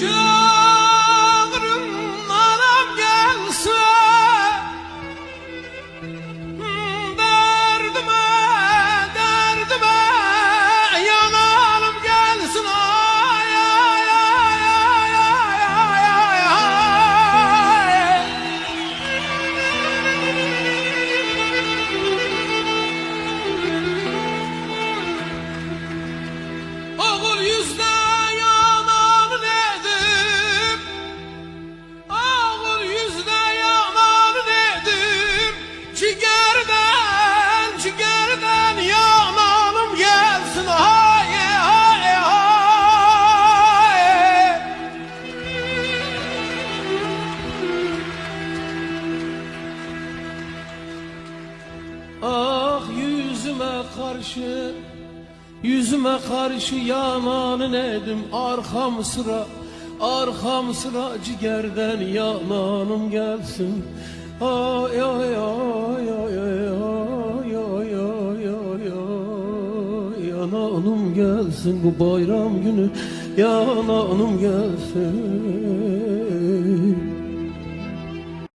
Çağırın anam gelse, derdime derdime yanalım gelsin. Ay ay ay ay ay ay ay. Oğul yüzde yanan nedim, oğul yüzde yanan nedim. Cigerden yanalım gelsin. Hay hay hay. Ah yüzüme karşı yanan edim. Arkam sıra cigerden yananım gelsin. Ay ay ay ay ay ay ay ay ay ay. Yananım gelsin bu bayram günü, yananım gelsin.